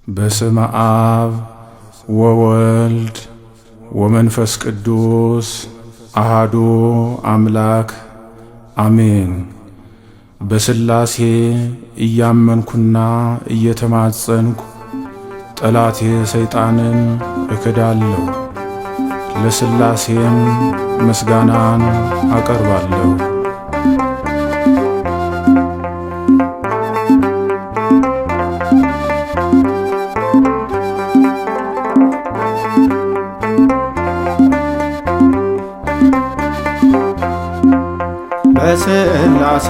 በስመ አብ ወወልድ ወመንፈስ ቅዱስ አሃዱ አምላክ አሜን። በሥላሴ እያመንኩና እየተማጸንኩ ጠላቴ ሰይጣንን እክዳለሁ። ለሥላሴም ምስጋናን አቀርባለሁ። በሥላሴ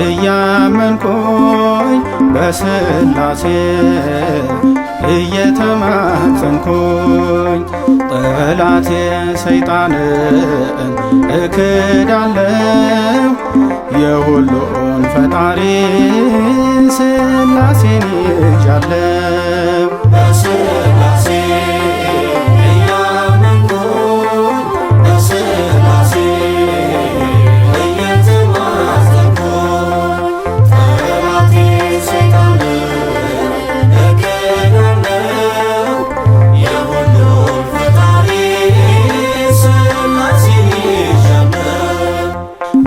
እያመንኩኝ በሥላሴ እየተማጸንኩኝ ጠላቴ ሰይጣንን እክዳለሁ። የሁሉን ፈጣሪ ሥላሴን ይዣለሁ። በሥላሴ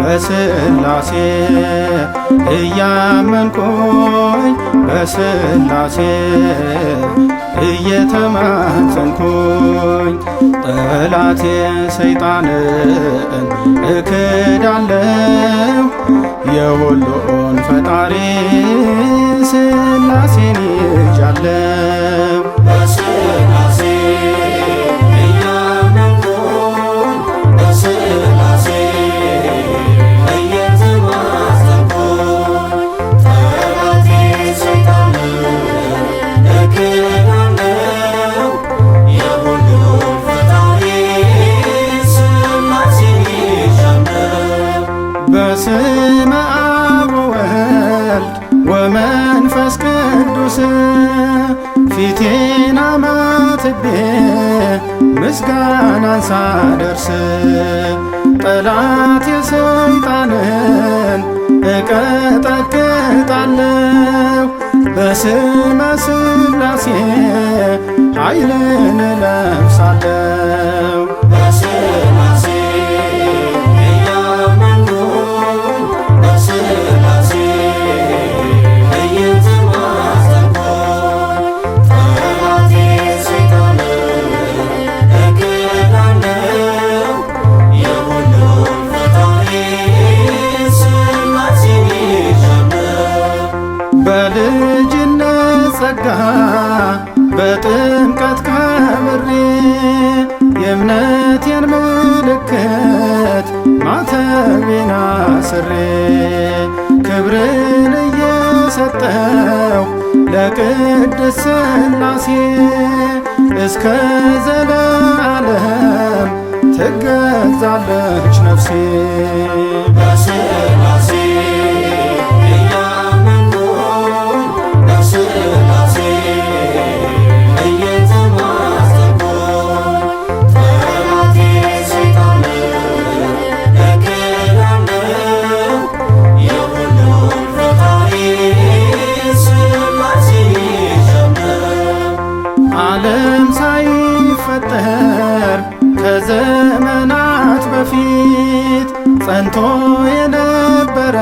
በሥላሴ እያመንኩኝ በሥላሴ እየተማጸንኩኝ ጠላቴ ሰይጣንን እክዳለሁ። የሁሉን ፈጣሪ ሥላሴን ይዣለሁ። በሥላሴ በስመ አብ ወወልድ ወመንፈስ ቅዱስ ፊቴን አማትቤ ምስጋናን ሳደርስ ጠላት የሰይጣንን እቀጠቅጣለሁ። በስመ ሥላሴ ኃይልን እለብሳለሁ። በልጅነት ጸጋ በጥምቀት ከብሬ የእምነቴን ምልክት ማተቤን አስሬ ክብርን እየሰጠው ለቅድስት ሥላሴ እስከ ዘለዓለም ትገዛለች ነፍሴ። በሥላሴ ዓለም ሳይፈጠር ከዘመናት በፊት ጸንቶ የነበረ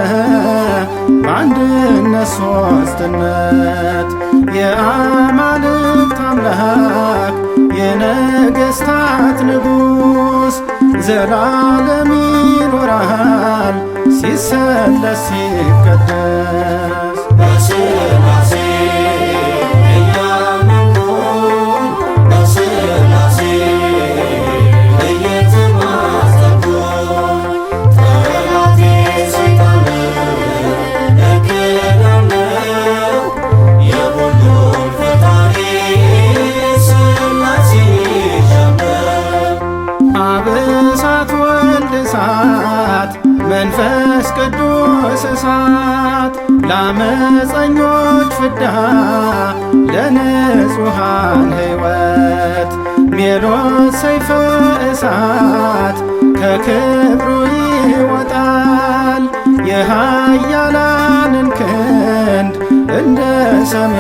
በአንድነት ሦስትነት የአማልክት አምላክ የነገሥታት ንጉሥ ዘላለም ይኖራል ሲሰለስ ሲቀደስ። በሥላሴ እሳት ወልድ እሳት መንፈስ ቅዱስ እሳት ለአመፀኞች ፍዳ ለንጹሃን ሕይወት ሜሎስ ሰይፈ እሳት ከክብሩ ይወጣል የኃያላንን ክንድ እንደ ሰም